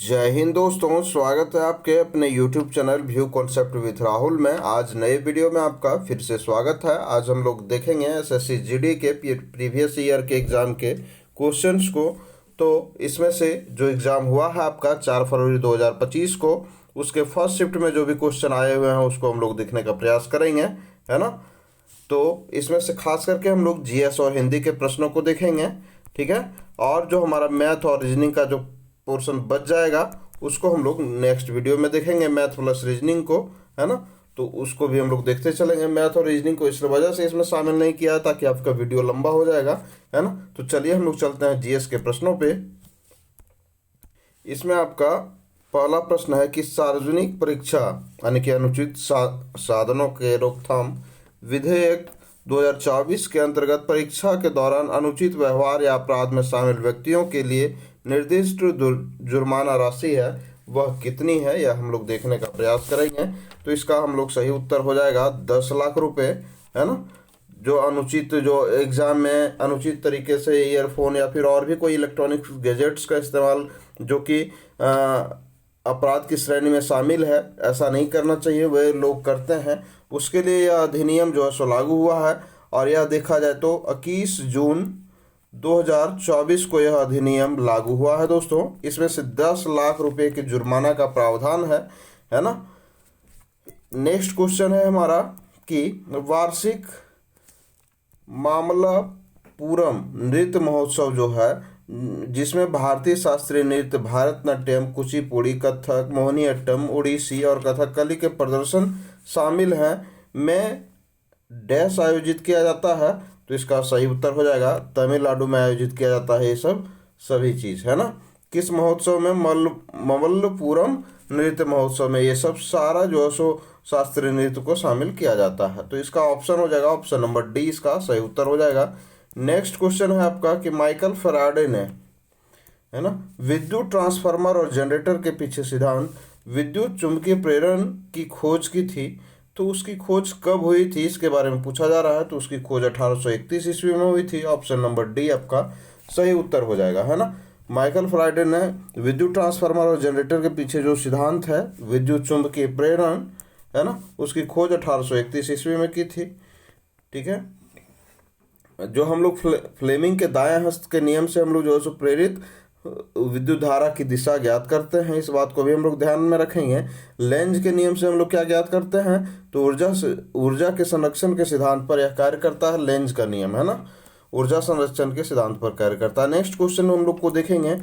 जय हिंद दोस्तों, स्वागत है आपके अपने YouTube channel view concept with Rahul में। आज नए वीडियो में आपका फिर से स्वागत है। आज हम लोग देखेंगे एसएससी जीडी के प्रीवियस ईयर के एग्ज़ाम के क्वेश्चंस को। तो इसमें से जो एग्ज़ाम हुआ है आपका 4 फरवरी 2025 को, उसके फर्स्ट शिफ्ट में जो भी क्वेश्चन आए हुए हैं उसको हम लोग देखने का प्रयास करेंगे, है ना। तो इसमें से खास करके हम लोग जीएस और हिंदी के प्रश्नों को देखेंगे, ठीक है। और जो हमारा मैथ और रीजनिंग का जो पोर्शन बच जाएगा उसको हम लोग नेक्स्ट वीडियो में देखेंगे, मैथ प्लस रीजनिंग को, है ना। तो उसको भी हम लोग देखते चलेंगे। मैथ और रीजनिंग को इस वजह से इसमें शामिल नहीं किया ताकि आपका वीडियो लंबा हो जाएगा, है ना। तो चलिए हम लोग चलते हैं जीएस के प्रश्नों पे। इसमें आपका पहला प्रश्न है कि सार्वजनिक परीक्षा यानी कि अनुचित साधनों के रोकथाम विधेयक 2024 के अंतर्गत परीक्षा के दौरान अनुचित व्यवहार या अपराध में शामिल व्यक्तियों के लिए निर्दिष्ट जुर्माना राशि है वह कितनी है, यह हम लोग देखने का प्रयास करेंगे। तो इसका हम लोग सही उत्तर हो जाएगा 10 लाख रुपए, है ना। जो अनुचित, जो एग्जाम में अनुचित तरीके से ईयरफोन या फिर और भी कोई इलेक्ट्रॉनिक गैजेट्स का इस्तेमाल जो कि अपराध की श्रेणी में शामिल है, ऐसा नहीं करना चाहिए, वे लोग करते हैं, उसके लिए यह अधिनियम जो है सो लागू हुआ है। और यह देखा जाए तो 21 जून 2024 को यह अधिनियम लागू हुआ है दोस्तों। इसमें से 10 लाख रुपए के जुर्माना का प्रावधान है ना। नेक्स्ट क्वेश्चन है हमारा कि वार्षिक मामल्लपुरम नृत्य महोत्सव जो है, जिसमें भारतीय शास्त्रीय नृत्य, भारतनाट्यम, कुचिपुड़ी, कथक, मोहिनीअट्टम, ओडिसी और कथकली के प्रदर्शन शामिल हैं, में डैश आयोजित किया जाता है। तो इसका सही उत्तर हो जाएगा तमिलनाडु में आयोजित किया जाता है ये सभी चीज़, है ना। किस महोत्सव में? ममल्लपुरम नृत्य महोत्सव में ये सब सारा जो है सो शास्त्रीय नृत्य को शामिल किया जाता है। तो इसका ऑप्शन हो जाएगा ऑप्शन नंबर डी, इसका सही उत्तर हो जाएगा। नेक्स्ट क्वेश्चन है आपका कि माइकल फैराडे ने, है ना, विद्युत ट्रांसफार्मर और जनरेटर के पीछे सिद्धांत विद्युत चुंबकीय प्रेरण की खोज की थी। तो उसकी खोज कब हुई थी इसके बारे में पूछा जा रहा है। तो उसकी खोज 1831 ईस्वी में हुई थी। ऑप्शन नंबर डी आपका सही उत्तर हो जाएगा, है ना। माइकल फैराडे ने विद्युत ट्रांसफार्मर और जनरेटर के पीछे जो सिद्धांत है विद्युत चुंबकीय प्रेरण, है ना, उसकी खोज 1831 ईस्वी में की थी, ठीक है। जो हम लोग फ्लेमिंग के दाएं हस्त के नियम से हम लोग जो है सो प्रेरित विद्युत धारा की दिशा ज्ञात करते हैं, इस बात को भी हम लोग ध्यान में रखेंगे। लेंज के नियम से हम लोग क्या ज्ञात करते हैं? तो ऊर्जा के संरक्षण के सिद्धांत पर यह कार्य करता है, लेंज का नियम, है ना, ऊर्जा संरक्षण के सिद्धांत पर कार्य करता है। नेक्स्ट क्वेश्चन में हम लोग को देखेंगे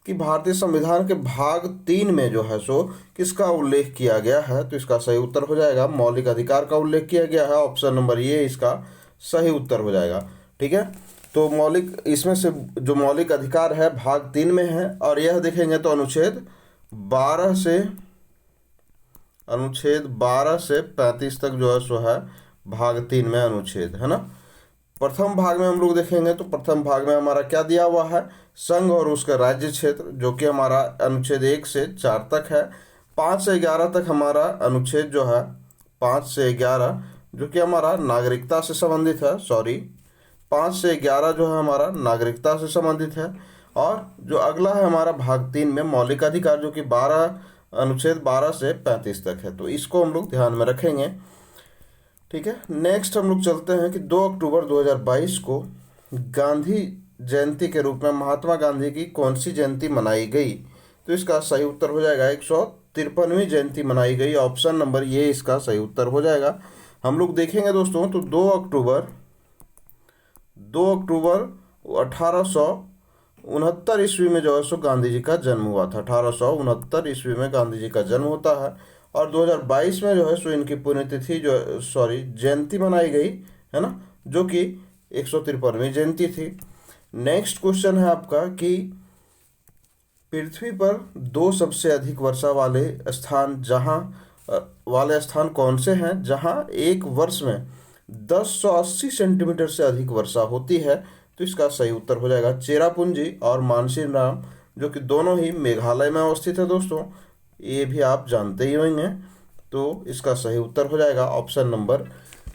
कि भारतीय संविधान के भाग 3 में जो है सो किसका उल्लेख किया गया है। तो इसका सही उत्तर हो जाएगा मौलिक अधिकार का उल्लेख किया गया है। ऑप्शन नंबर ये इसका सही उत्तर हो जाएगा, ठीक है। तो मौलिक, इसमें से जो मौलिक अधिकार है भाग 3 में है। और यह देखेंगे तो अनुच्छेद 12 से 35 तक जो है सो है भाग 3 में अनुच्छेद, है ना। प्रथम भाग में हम लोग देखेंगे तो प्रथम भाग में हमारा क्या दिया हुआ है? संघ और उसका राज्य क्षेत्र, जो कि हमारा अनुच्छेद 1 से 4 तक है। 5 से 11 तक हमारा अनुच्छेद जो है 5 से 11 जो कि हमारा नागरिकता से संबंधित है, 5 से 11 जो है हमारा नागरिकता से संबंधित है। और जो अगला है हमारा भाग 3 में मौलिक अधिकार, जो कि अनुच्छेद 12 से 35 तक है। तो इसको हम लोग ध्यान में रखेंगे, ठीक है। नेक्स्ट हम लोग चलते हैं कि 2 अक्टूबर 2022 को गांधी जयंती के रूप में महात्मा गांधी की कौन सी जयंती मनाई गई। तो इसका सही उत्तर हो जाएगा 153वीं जयंती मनाई गई। ऑप्शन नंबर ये इसका सही उत्तर हो जाएगा। हम लोग देखेंगे दोस्तों तो 2 अक्टूबर 1869 ईस्वी में जो है सो गांधी जी का जन्म हुआ था। 1869 ईस्वी में गांधी जी का जन्म होता है। और 2022 में जो है सो इनकी पुण्यतिथि जयंती मनाई गई, है ना, जो कि 153वीं जयंती थी। नेक्स्ट क्वेश्चन है आपका कि पृथ्वी पर 2 सबसे अधिक वर्षा वाले स्थान कौन से हैं जहां एक वर्ष में 1080 सेंटीमीटर से अधिक वर्षा होती है। तो इसका सही उत्तर हो जाएगा चेरापूंजी और मानसीराम, जो कि दोनों ही मेघालय में अवस्थित है दोस्तों, ये भी आप जानते ही होंगे। तो इसका सही उत्तर हो जाएगा ऑप्शन नंबर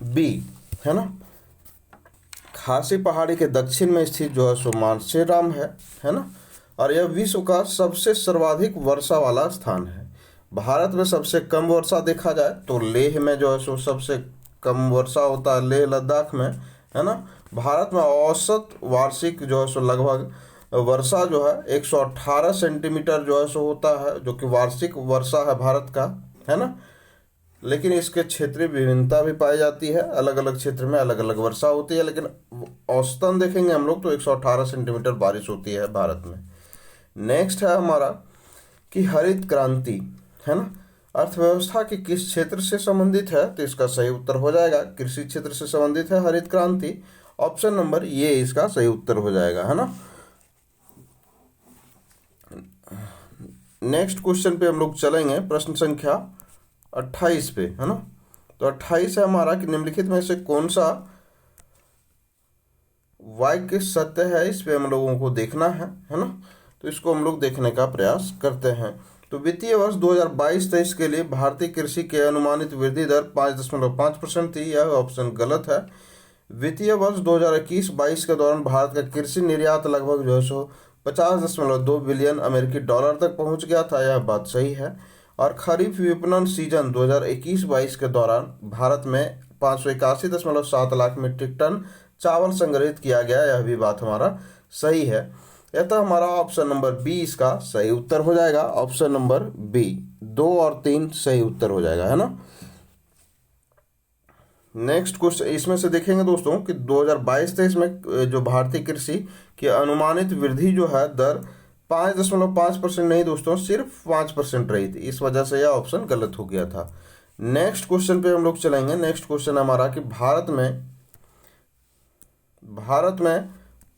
बी, है ना। खासी पहाड़ी के दक्षिण में स्थित जो है सो मानसीराम है ना। और यह विश्व का सबसे सर्वाधिक वर्षा वाला स्थान है। भारत में सबसे कम वर्षा देखा जाए तो लेह में जो है सो सबसे कम वर्षा होता है, लेह लद्दाख में, है ना। भारत में औसत वार्षिक जो है सो लगभग वर्षा जो है 118 सेंटीमीटर जो है सो होता है, जो कि वार्षिक वर्षा है भारत का, है ना। लेकिन इसके क्षेत्रीय विभिन्नता भी पाई जाती है, अलग अलग क्षेत्र में अलग अलग वर्षा होती है, लेकिन औसतन देखेंगे हम लोग तो 118 सेंटीमीटर बारिश होती है भारत में। नेक्स्ट है हमारा कि हरित क्रांति, है ना, अर्थव्यवस्था के किस क्षेत्र से संबंधित है, तो इसका सही उत्तर हो जाएगा कृषि क्षेत्र से संबंधित है हरित क्रांति। ऑप्शन नंबर ये इसका सही उत्तर हो जाएगा, है ना। नेक्स्ट क्वेश्चन पे हम लोग चलेंगे, प्रश्न संख्या 28 पे, है ना। तो 28 है हमारा कि निम्नलिखित में से कौन सा वाक्य सत्य है, इस पे हम लोगों को देखना है ना। तो इसको हम लोग देखने का प्रयास करते हैं। तो वित्तीय वर्ष 2022-23 के लिए भारतीय कृषि के अनुमानित वृद्धि दर 5.5% थी, यह ऑप्शन गलत है। वित्तीय वर्ष 2021-22 के दौरान भारत का कृषि निर्यात लगभग जो है सो 50.2 बिलियन अमेरिकी डॉलर तक पहुंच गया था, यह बात सही है। और खरीफ विपणन सीजन 2021-22 के दौरान भारत में 581.7 लाख मीट्रिक टन चावल संग्रहित किया गया, यह भी बात हमारा सही है। अतः हमारा ऑप्शन नंबर बी इसका सही उत्तर हो जाएगा। ऑप्शन नंबर बी 2 और 3 सही उत्तर हो जाएगा, है ना। नेक्स्ट क्वेश्चन इसमें से देखेंगे दोस्तों कि 2022-23 में जो भारतीय कृषि की अनुमानित वृद्धि जो है दर 5.5% नहीं दोस्तों, सिर्फ 5% रही थी, इस वजह से यह ऑप्शन गलत हो गया था। नेक्स्ट क्वेश्चन पे हम लोग चलेंगे। नेक्स्ट क्वेश्चन हमारा कि भारत में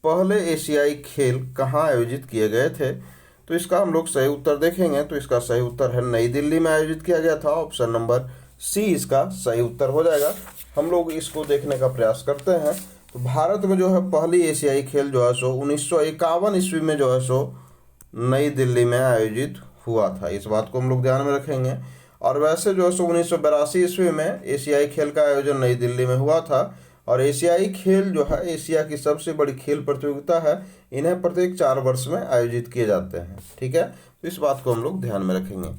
पहले एशियाई खेल कहाँ आयोजित किए गए थे, तो इसका हम लोग सही उत्तर देखेंगे। तो इसका सही उत्तर है नई दिल्ली में आयोजित किया गया था। ऑप्शन नंबर सी इसका सही उत्तर हो जाएगा। हम लोग इसको देखने का प्रयास करते हैं। तो भारत में जो है पहली एशियाई खेल जो है सो 1951 ईस्वी में जो है सो नई दिल्ली में आयोजित हुआ था, इस बात को हम लोग ध्यान में रखेंगे। और वैसे जो है सो 1982 ईस्वी में एशियाई खेल का आयोजन नई दिल्ली में हुआ था। और एशियाई खेल जो है एशिया की सबसे बड़ी खेल प्रतियोगिता है, इन्हें प्रत्येक 4 वर्ष में आयोजित किए जाते हैं, ठीक है। तो इस बात को हम लोग ध्यान में रखेंगे।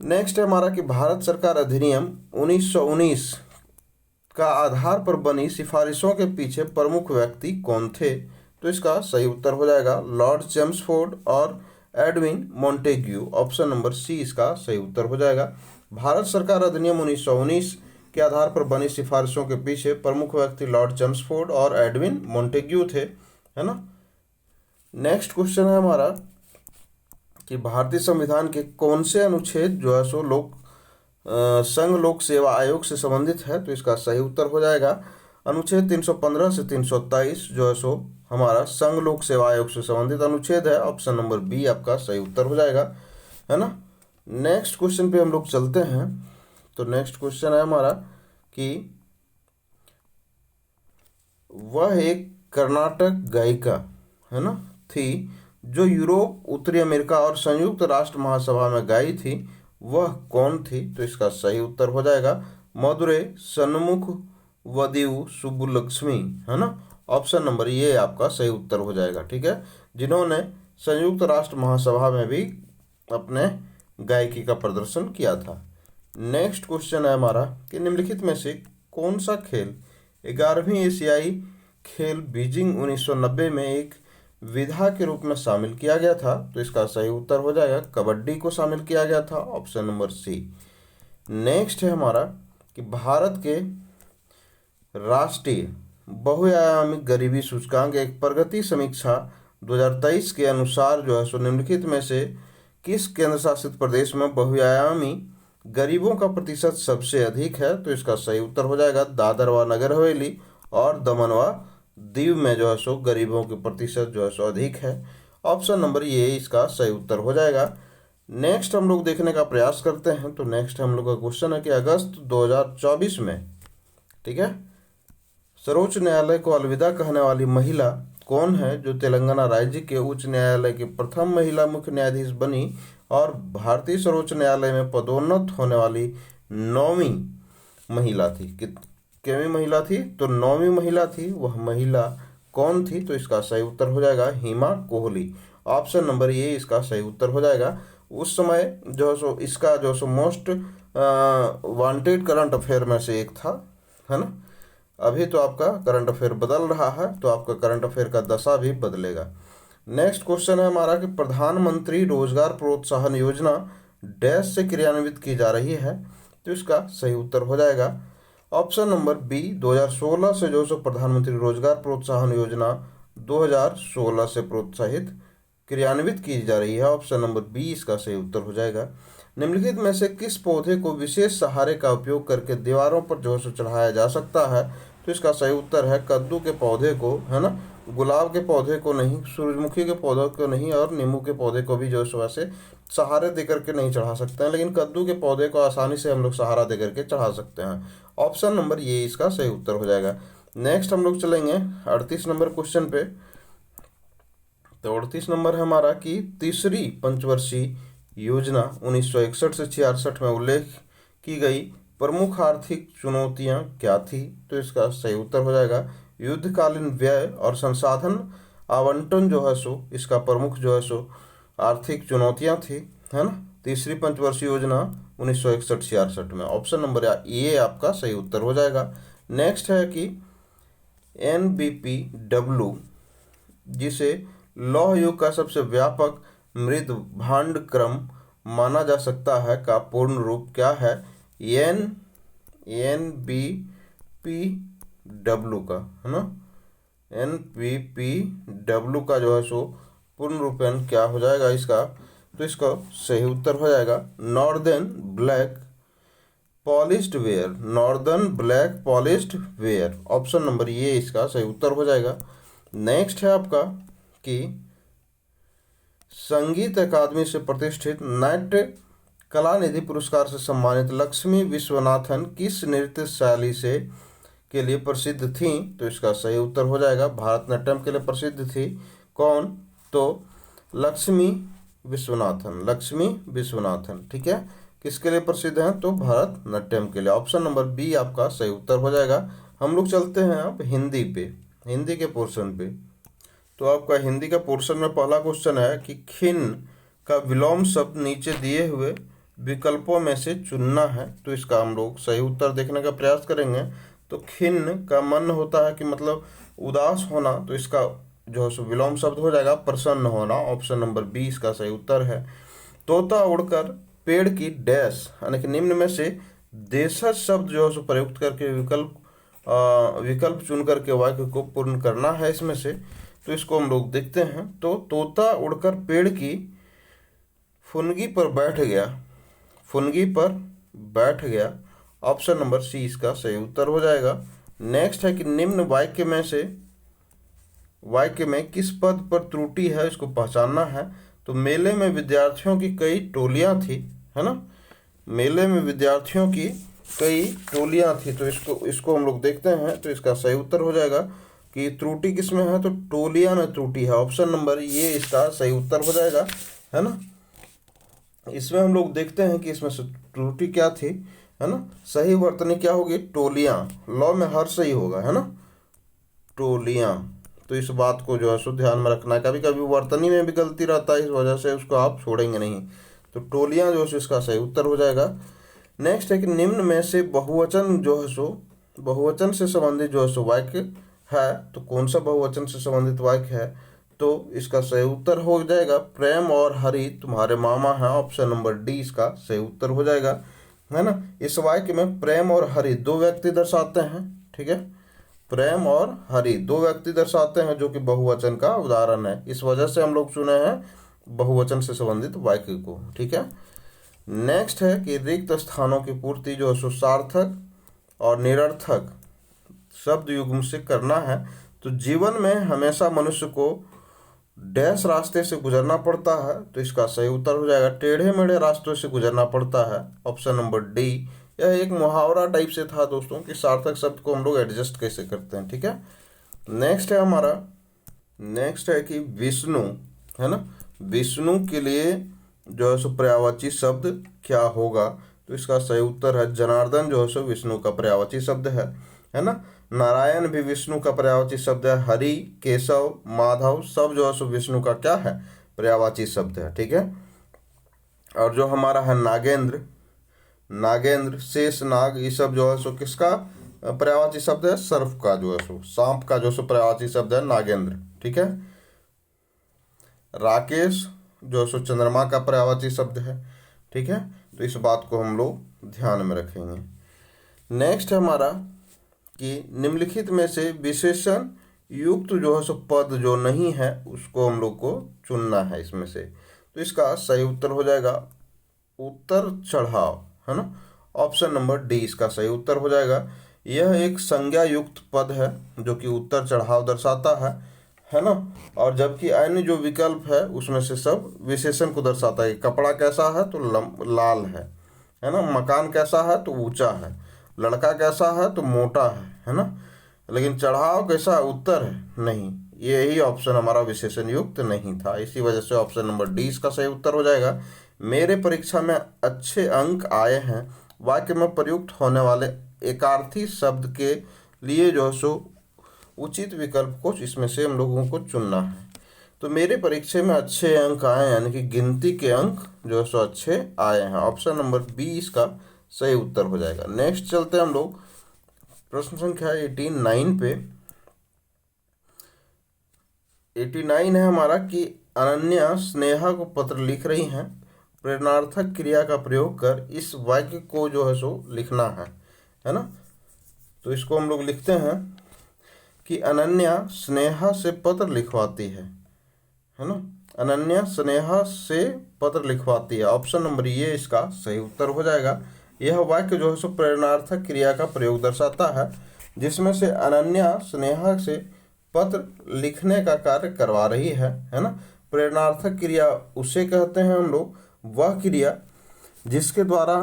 नेक्स्ट है हमारा कि भारत सरकार अधिनियम 1919 का आधार पर बनी सिफारिशों के पीछे प्रमुख व्यक्ति कौन थे, तो इसका सही उत्तर हो जाएगा लॉर्ड चेम्सफोर्ड और Edwin Montagu. Option number C इसका सही उत्तर हो जाएगा। भारत सरकार अधिनियम 1919 के आधार पर बनी सिफारिशों के पीछे प्रमुख व्यक्ति लॉर्ड चेम्सफोर्ड और एडविन मॉन्टेग्यू थे, है ना। नेक्स्ट क्वेश्चन है हमारा कि भारतीय संविधान के कौन से अनुच्छेद जो है सो संघ लोक सेवा आयोग से संबंधित है, तो इसका सही उत्तर हो जाएगा अनुच्छेद 315 से 323 जो है सो हमारा संघ लोक सेवा आयोग से संबंधित अनुच्छेद है। ऑप्शन नंबर बी आपका सही उत्तर हो जाएगा, है ना। नेक्स्ट क्वेश्चन पे हम लोग चलते हैं। तो नेक्स्ट क्वेश्चन है हमारा कि वह एक कर्नाटक गायिका, है ना, थी जो यूरोप, उत्तरी अमेरिका और संयुक्त राष्ट्र महासभा में गाई थी, वह कौन थी, तो इसका सही उत्तर हो जाएगा मधुरे सन्मुख वदियु सुब्बुलक्ष्मी, है ना। ऑप्शन नंबर ये आपका सही उत्तर हो जाएगा, ठीक है, जिन्होंने संयुक्त राष्ट्र महासभा में भी अपने गायकी का प्रदर्शन किया था। नेक्स्ट क्वेश्चन है हमारा कि निम्नलिखित में से कौन सा खेल 11वीं एशियाई खेल बीजिंग 1990 में एक विधा के रूप में शामिल किया गया था, तो इसका सही उत्तर हो जाएगा कबड्डी को शामिल किया गया था। ऑप्शन नंबर सी। नेक्स्ट है हमारा कि भारत के राष्ट्रीय बहुआयामी गरीबी सूचकांक एक प्रगति समीक्षा 2023 के अनुसार जो है सो निम्नलिखित में से किस केंद्र शासित प्रदेश में बहुआयामी गरीबों का प्रतिशत सबसे अधिक है, तो इसका सही उत्तर हो जाएगा दादर व नगर हवेली और दमन व दीव में जो है सो गरीबों के प्रतिशत जो है सो अधिक है। ऑप्शन नंबर ये इसका सही उत्तर हो जाएगा। नेक्स्ट हम लोग देखने का प्रयास करते हैं। तो नेक्स्ट हम लोग का क्वेश्चन है कि अगस्त 2024 में, ठीक है, सर्वोच्च न्यायालय को अलविदा कहने वाली महिला कौन है, जो तेलंगाना राज्य के उच्च न्यायालय की प्रथम महिला मुख्य न्यायाधीश बनी और भारतीय सर्वोच्च न्यायालय में पदोन्नत होने वाली 9वीं महिला थी। कितनी महिला थी, तो 9वीं महिला थी। वह महिला कौन थी, तो इसका सही उत्तर हो जाएगा Hema Kohli. Option number A इसका सही उत्तर हो जाएगा। उस समय जो है सो इसका जो है so most wanted current affair में से एक था, है ना। अभी तो आपका करंट अफेयर बदल रहा है, तो आपका करंट अफेयर का दशा भी बदलेगा। नेक्स्ट क्वेश्चन है हमारा कि प्रधानमंत्री रोजगार प्रोत्साहन योजना डैश से क्रियान्वित की जा रही है, तो इसका सही उत्तर हो जाएगा ऑप्शन नंबर बी 2016 से जो सो प्रधानमंत्री रोजगार प्रोत्साहन योजना 2016 से प्रोत्साहित क्रियान्वित की जा रही है। ऑप्शन नंबर बी इसका सही उत्तर हो जाएगा। निम्नलिखित में से किस पौधे को विशेष सहारे का उपयोग करके दीवारों पर जो है चढ़ाया जा सकता है, तो इसका सही उत्तर है कद्दू के पौधे को, है ना। गुलाब के पौधे को नहीं, सूरजमुखी के पौधे को नहीं, और नींबू के पौधे को भी जो है वैसे सहारे दे करके नहीं चढ़ा सकते हैं, लेकिन कद्दू के पौधे को आसानी से हम लोग सहारा दे करके चढ़ा सकते हैं। ऑप्शन नंबर ये इसका सही उत्तर हो जाएगा। नेक्स्ट हम लोग चलेंगे 38 नंबर क्वेश्चन पे। तो 38 नंबर है हमारा कि तीसरी पंचवर्षीय योजना 1961 से 66 में उल्लेख की गई प्रमुख आर्थिक चुनौतियां क्या थी, तो इसका सही उत्तर हो जाएगा युद्धकालीन व्यय और संसाधन आवंटन जो है सो इसका प्रमुख जो है सो आर्थिक चुनौतियां थी, है ना। तीसरी पंचवर्षीय योजना 1961-66 में ऑप्शन नंबर ए आपका सही उत्तर हो जाएगा। नेक्स्ट है कि NBPW जिसे लौह युग का सबसे व्यापक मृद भांड क्रम माना जा सकता है का पूर्ण रूप क्या है। NBPW का, है ना, NBPW का जो है सो पूर्ण रूपांतरण क्या हो जाएगा इसका, तो इसका सही उत्तर हो जाएगा northern black polished where, northern black polished where. Option number ये इसका सही उत्तर हो जाएगा। नेक्स्ट है आपका कि संगीत अकादमी से प्रतिष्ठित नाट्य कला निधि पुरस्कार से सम्मानित लक्ष्मी विश्वनाथन किस नृत्य शैली से के लिए प्रसिद्ध थी, तो इसका सही उत्तर हो जाएगा भारतनाट्यम के लिए प्रसिद्ध थी। कौन, तो लक्ष्मी विश्वनाथन, लक्ष्मी विश्वनाथन, ठीक है। किसके लिए प्रसिद्ध हैं, तो भारतनाट्यम के लिए। ऑप्शन नंबर बी आपका सही उत्तर हो जाएगा। हम लोग चलते हैं अब हिंदी पे, हिंदी के पोर्शन पे। तो आपका हिंदी का पोर्शन में पहला क्वेश्चन है कि खिन्न का विलोम शब्द नीचे दिए हुए विकल्पों में से चुनना है, तो इसका हम लोग सही उत्तर देखने का प्रयास करेंगे। तो खिन्न का मन होता है कि मतलब उदास होना, तो इसका जो है विलोम शब्द हो जाएगा प्रसन्न होना। ऑप्शन नंबर बी इसका सही उत्तर है। तोता उड़कर पेड़ की डैश यानी कि निम्न में से देशज शब्द जो है प्रयुक्त करके विकल्प चुन करके वाक्य को पूर्ण करना है इसमें से, तो इसको हम लोग देखते हैं। तो तोता उड़कर पेड़ की फुनगी पर बैठ गया, फुनगी पर बैठ गया। ऑप्शन नंबर सी इसका सही उत्तर हो जाएगा। नेक्स्ट है कि निम्न वाक्य में से वाक्य में किस पद पर त्रुटि है इसको पहचानना है। तो मेले में विद्यार्थियों की कई टोलियां थी, है ना, मेले में विद्यार्थियों की कई टोलियां थी, तो इसको हम लोग देखते हैं। तो इसका सही उत्तर हो जाएगा कि त्रुटि किस में है, तो टोलियां में त्रुटि है। ऑप्शन नंबर ये इसका सही उत्तर हो जाएगा, है ना। इसमें हम लोग देखते हैं कि इसमें से त्रुटि क्या थी, है ना। सही वर्तनी क्या होगी, टोलियां, लॉ में हर सही होगा, है ना, टोलियां। तो इस बात को जो है सो ध्यान में रखना है, कभी कभी वर्तनी में भी गलती रहता है, इस वजह से उसको आप छोड़ेंगे नहीं। तो टोलियां जो है इसका सही उत्तर हो जाएगा। नेक्स्ट है कि निम्न में से बहुवचन जो है सो बहुवचन से संबंधित जो है सो वाक्य है, तो कौन सा बहुवचन से संबंधित वाक्य है, तो इसका सही उत्तर हो जाएगा प्रेम और हरि तुम्हारे मामा हैं। ऑप्शन नंबर डी इसका सही उत्तर हो जाएगा, है ना। इस वाक्य में प्रेम और हरि दो व्यक्ति दर्शाते हैं, ठीक है, प्रेम और हरि दो व्यक्ति दर्शाते हैं, जो कि बहुवचन का उदाहरण है। इस वजह से हम लोग चुने हैं बहुवचन से संबंधित वाक्य को, ठीक है। नेक्स्ट है कि रिक्त स्थानों की पूर्ति जो है सार्थक और निरर्थक शब्द युग्म से करना है। तो जीवन में हमेशा मनुष्य को डैश रास्ते से गुजरना पड़ता है, तो इसका सही उत्तर हो जाएगा टेढ़े मेढ़े रास्तों से गुजरना पड़ता है। Option number D. यह एक मुहावरा टाइप से था दोस्तों कि सार्थक शब्द को हम लोग एडजस्ट कैसे करते हैं, ठीक है। नेक्स्ट है हमारा, नेक्स्ट है कि विष्णु, है ना, विष्णु के लिए जो है सो पर्यायवाची शब्द क्या होगा, तो इसका सही उत्तर है जनार्दन जो है सो विष्णु का पर्यायवाची शब्द है ना। नारायण भी विष्णु का पर्यायवाची शब्द है। हरि, केशव, माधव सब जो है सो विष्णु का क्या है, पर्यायवाची शब्द है, ठीक है। और जो हमारा है नागेंद्र, नागेंद्र, शेष, नाग, ये सब जो है सो किसका पर्यायवाची शब्द है? सर्प का जो है सो, सांप का जो सो पर्यायवाची शब्द है नागेंद्र, ठीक है। राकेश जो सो चंद्रमा का पर्यायवाची शब्द है, ठीक है। तो इस बात को हम लोग ध्यान में रखेंगे। नेक्स्ट है हमारा कि निम्नलिखित में से विशेषण युक्त जो है सो पद जो नहीं है उसको हम लोग को चुनना है इसमें से। तो इसका सही उत्तर हो जाएगा उत्तर चढ़ाव, है ना। ऑप्शन नंबर डी इसका सही उत्तर हो जाएगा। यह एक संज्ञा युक्त पद है जो कि उत्तर चढ़ाव दर्शाता है ना। और जबकि अन्य जो विकल्प है उसमें से सब विशेषण को दर्शाता है। कपड़ा कैसा है तो लाल है ना। मकान कैसा है तो ऊंचा है। लड़का कैसा है तो मोटा है ना। लेकिन चढ़ाव कैसा है, उत्तर है नहीं। यही ऑप्शन हमारा विशेषण युक्त नहीं था, इसी वजह से ऑप्शन नंबर डी इसका सही उत्तर हो जाएगा। मेरे परीक्षा में अच्छे अंक आए हैं, वाक्य में प्रयुक्त होने वाले एकार्थी शब्द के लिए जो है सो उचित विकल्प को इसमें से हम लोगों को चुनना है। तो मेरे परीक्षा में अच्छे अंक आए यानी कि गिनती के अंक जो है सो अच्छे आए हैं। ऑप्शन नंबर बी इसका सही उत्तर हो जाएगा। नेक्स्ट चलते हैं हम लोग प्रश्न संख्या 89 पे। 89 है हमारा कि अनन्या स्नेहा को पत्र लिख रही हैं, प्रेरणार्थक क्रिया का प्रयोग कर इस वाक्य को जो है सो लिखना है ना। तो इसको हम लोग लिखते हैं कि अनन्या स्नेहा से पत्र लिखवाती है ना। अनन्या स्नेहा से पत्र लिखवाती है। ऑप्शन नंबर ये इसका सही उत्तर हो जाएगा। यह वाक्य जो है सो प्रेरणार्थक क्रिया का प्रयोग दर्शाता है, जिसमें से अनन्या स्नेहा से पत्र लिखने का कार्य करवा रही है ना। प्रेरणार्थक क्रिया उसे कहते हैं हम लोग, वह क्रिया जिसके द्वारा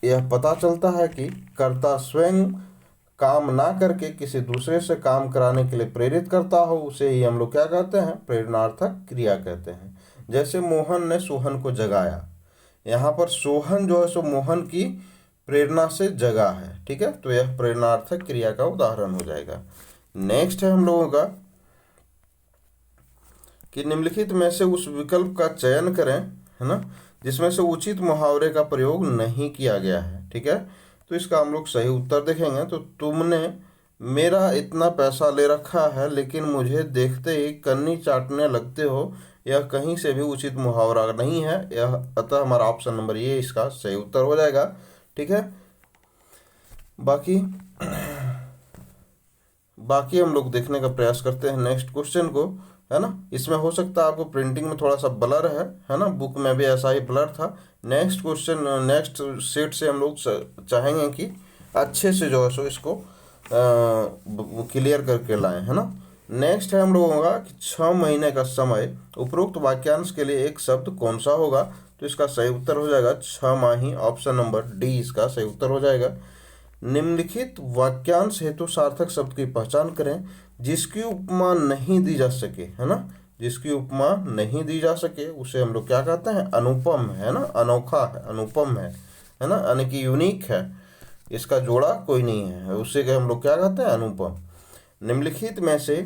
यह पता चलता है कि कर्ता स्वयं काम ना करके किसी दूसरे से काम कराने के लिए प्रेरित करता हो, उसे ही हम लोग क्या कहते हैं? प्रेरणार्थक क्रिया कहते हैं। जैसे मोहन ने सोहन को जगाया, यहाँ पर सोहन जो है सो मोहन की प्रेरणा से जगा है, ठीक है। तो यह प्रेरणार्थक क्रिया का उदाहरण हो जाएगा। नेक्स्ट है हम लोगों का कि निम्नलिखित में से उस विकल्प का चयन करें, है ना, जिसमें से उचित मुहावरे का प्रयोग नहीं किया गया है, ठीक है। तो इसका हम लोग सही उत्तर देखेंगे तो तुमने मेरा इतना पैसा ले रखा है लेकिन मुझे देखते ही कन्नी चाटने लगते हो, यह कहीं से भी उचित मुहावरा नहीं है। यह अतः हमारा ऑप्शन नंबर ये इसका सही उत्तर हो जाएगा, ठीक है। बाकी हम लोग देखने का प्रयास करते हैं नेक्स्ट क्वेश्चन को, है ना। इसमें हो सकता है आपको प्रिंटिंग में थोड़ा सा ब्लर है ना। बुक में भी ऐसा ही ब्लर था। नेक्स्ट क्वेश्चन नेक्स्ट सेट से हम लोग चाहेंगे कि अच्छे से जो है सो इसको क्लियर करके लाएं, है ना। नेक्स्ट है हम लोगों का कि 6 महीने का समय उपरोक्त वाक्यांश के लिए एक शब्द कौन सा होगा। तो इसका सही उत्तर हो जाएगा 6 माही। ऑप्शन नंबर डी इसका सही उत्तर हो जाएगा। निम्नलिखित वाक्यांश हेतु सार्थक शब्द की पहचान करें जिसकी उपमा नहीं दी जा सके, है ना। जिसकी उपमा नहीं दी जा सके उसे हम लोग क्या कहते हैं? अनुपम, है ना। अनोखा है, अनुपम है ना, यानी कि यूनिक है, इसका जोड़ा कोई नहीं है, उसे हम लोग क्या कहते हैं? अनुपम। निम्नलिखित में से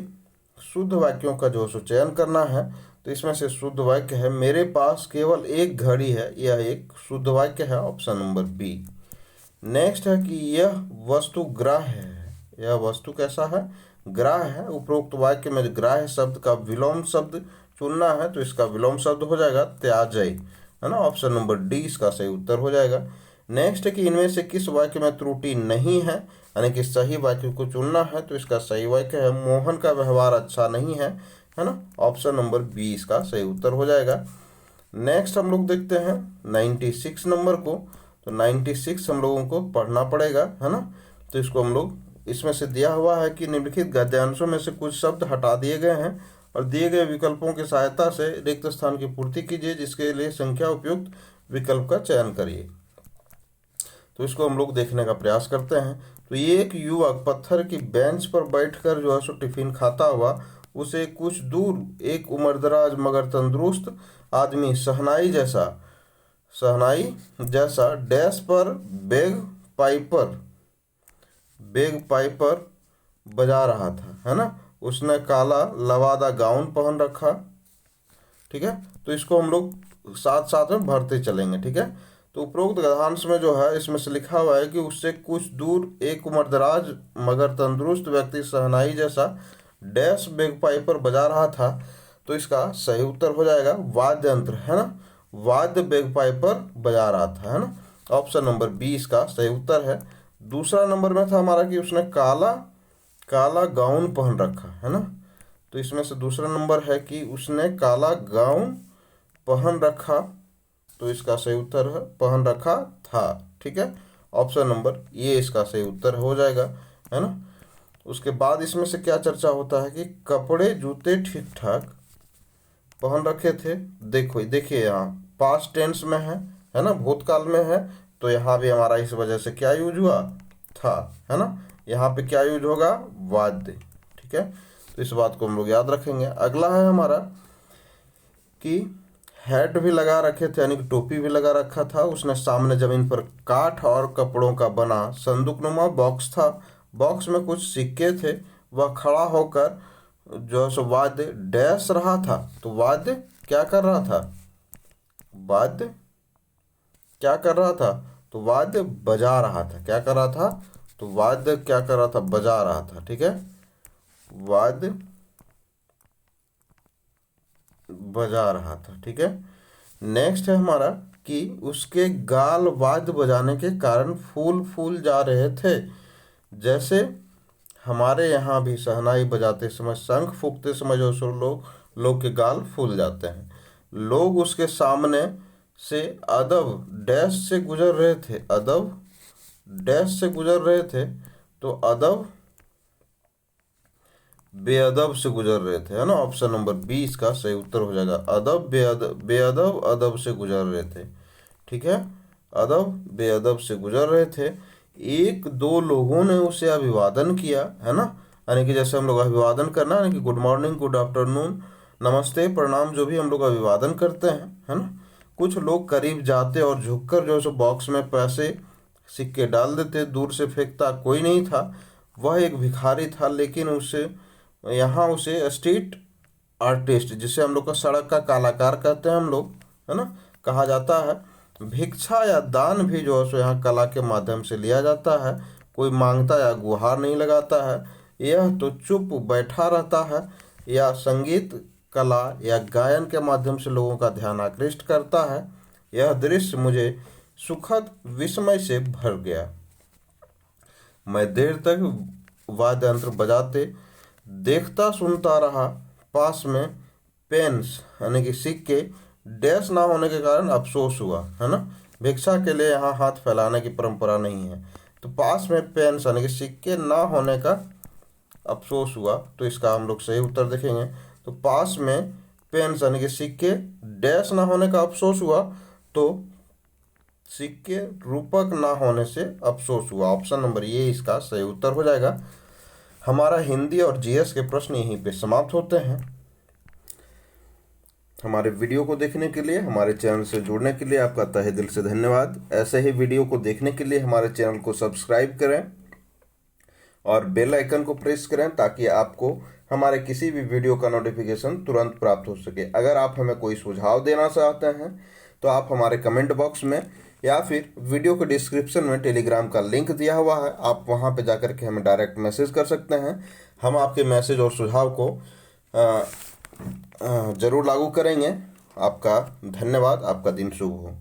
शुद्ध वाक्यों का जो सो चयन करना है। तो इसमें से शुद्ध वाक्य है मेरे पास केवल एक घड़ी है, यह एक शुद्ध वाक्य है। Option number B. नेक्स्ट है कि यह वस्तु ग्राह्य है। यह वस्तु कैसा है? ग्राह्य है। उपरोक्त वाक्य में ग्राह्य शब्द का विलोम शब्द चुनना है तो इसका विलोम शब्द हो जाएगा त्याजय, है ना। ऑप्शन नंबर डी इसका सही उत्तर हो जाएगा। नेक्स्ट है कि इनमें से किस वाक्य में त्रुटि नहीं है, यानी कि सही वाक्य को चुनना है तो इसका सही वाक्य है मोहन का व्यवहार अच्छा नहीं है ना। ऑप्शन नंबर बी इसका सही उत्तर हो जाएगा। नेक्स्ट हम लोग देखते हैं 96 नंबर को। तो 96 हम लोगों को पढ़ना पड़ेगा, है ना। तो इसको हम लोग इसमें से दिया हुआ है कि निम्नलिखित गद्यांशों में से कुछ शब्द हटा दिए गए हैं और दिए गए विकल्पों की सहायता से रिक्त स्थान की पूर्ति कीजिए, जिसके लिए संख्या उपयुक्त विकल्प का चयन करिए। तो इसको हम लोग देखने का प्रयास करते हैं। तो ये एक युवक पत्थर की बेंच पर बैठकर जो है सो टिफिन खाता हुआ, उसे कुछ दूर एक उम्रदराज मगर तंदुरुस्त आदमी शहनाई जैसा डैश पर बेग पाइपर बजा रहा था, है ना। उसने काला लवादा गाउन पहन रखा ठीक है। तो इसको हम लोग साथ साथ में भरते चलेंगे, ठीक है। तो उपरोक्त गद्यांश में जो है इसमें से लिखा हुआ है कि उससे कुछ दूर एक उम्रदराज मगर तंदुरुस्त व्यक्ति शहनाई जैसा डैश बेगपाई पर बजा रहा था। तो इसका सही उत्तर हो जाएगा वाद्य यंत्र, है ना, वाद्य बेगपाई पर बजा रहा था, है ना। ऑप्शन नंबर बी इसका सही उत्तर है। दूसरा नंबर में था हमारा कि उसने काला काला गाउन पहन रखा, है ना। तो इसमें से दूसरा नंबर है कि उसने काला गाउन पहन रखा। तो इसका सही उत्तर है पहन रखा था, ठीक है। ऑप्शन नंबर ये इसका सही उत्तर हो जाएगा, है ना। उसके बाद इसमें से क्या चर्चा होता है कि कपड़े जूते ठीक ठाक पहन रखे थे। देखो देखिए यहाँ पास्ट टेंस में है ना, भूतकाल में है। तो यहाँ भी हमारा इस वजह से क्या यूज हुआ था, है ना। यहाँ पे क्या यूज होगा वाद्य, ठीक है। तो इस बात को हम लोग याद रखेंगे। अगला है हमारा कि हैट भी लगा रखे थे, यानी कि टोपी भी लगा रखा था उसने। सामने जमीन पर काठ और कपड़ों का बना संदूकनुमा बॉक्स था। बॉक्स में कुछ सिक्के थे। वह खड़ा होकर जो है सो वाद्य डैश रहा था। तो वाद्य क्या कर रहा था, वाद्य क्या कर रहा था, तो वाद्य बजा रहा था। क्या कर रहा था, तो वाद्य क्या कर रहा था, बजा रहा था, ठीक है। वाद्य बजा रहा था, ठीक है। नेक्स्ट है हमारा कि उसके गाल वाद्य बजाने के कारण फूल फूल जा रहे थे। जैसे हमारे यहाँ भी शहनाई बजाते समय, शंख फूंकते समय जो सो लोग के गाल फूल जाते हैं। लोग उसके सामने से अदब डैश से गुजर रहे थे। अदब डैश से गुजर रहे थे। तो अदब बेअदब से गुजर रहे थे, है ना। ऑप्शन नंबर बी इसका सही उत्तर हो जाएगा। अदब बेअदब, बेअदब अदब से गुजर रहे थे, ठीक है। अदब बेअदब से गुजर रहे थे। एक दो लोगों ने उसे अभिवादन किया, है ना, यानी कि जैसे हम लोग अभिवादन करना, यानी कि गुड मॉर्निंग, गुड आफ्टरनून, नमस्ते, प्रणाम, जो भी हम लोग अभिवादन करते हैं, है ना। कुछ लोग करीब जाते और झुककर जो है सो बॉक्स में पैसे सिक्के डाल देते। दूर से फेंकता कोई नहीं था। वह एक भिखारी था, लेकिन उसे स्ट्रीट आर्टिस्ट, जिसे हम लोग का सड़क का कलाकार कहते हैं हम लोग, है ना, कहा जाता है। भिक्षा या दान भी जो है सो यहाँ कला के माध्यम से लिया जाता है। कोई मांगता या गुहार नहीं लगाता है। यह तो चुप बैठा रहता है या संगीत कला या गायन के माध्यम से लोगों का ध्यान आकृष्ट करता है। यह दृश्य मुझे सुखद विस्मय से भर गया। मैं देर तक वाद्य यंत्र बजाते देखता सुनता रहा। पास में पेन्स यानी कि सिक्के डैश ना होने के कारण अफसोस हुआ, है ना। भिक्षा के लिए यहाँ हाथ फैलाने की परंपरा नहीं है। तो पास में पेन्स यानी कि सिक्के ना होने का अफसोस हुआ। तो इसका हम लोग सही उत्तर देखेंगे। तो पास में पेन्स यानी कि सिक्के डैश ना होने का अफसोस हुआ। तो सिक्के रूपक ना होने से अफसोस हुआ। ऑप्शन नंबर ये इसका सही उत्तर हो जाएगा। हमारा हिंदी और जीएस के प्रश्न यहीं पे समाप्त होते हैं। हमारे वीडियो को देखने के लिए, हमारे चैनल से जुड़ने के लिए आपका तहे दिल से धन्यवाद। ऐसे ही वीडियो को देखने के लिए हमारे चैनल को सब्सक्राइब करें और बेल आइकन को प्रेस करें, ताकि आपको हमारे किसी भी वीडियो का नोटिफिकेशन तुरंत प्राप्त हो सके। अगर आप हमें कोई सुझाव देना चाहते हैं तो आप हमारे कमेंट बॉक्स में या फिर वीडियो के डिस्क्रिप्शन में टेलीग्राम का लिंक दिया हुआ है, आप वहां पे जाकर के हमें डायरेक्ट मैसेज कर सकते हैं। हम आपके मैसेज और सुझाव को ज़रूर लागू करेंगे। आपका धन्यवाद। आपका दिन शुभ हो।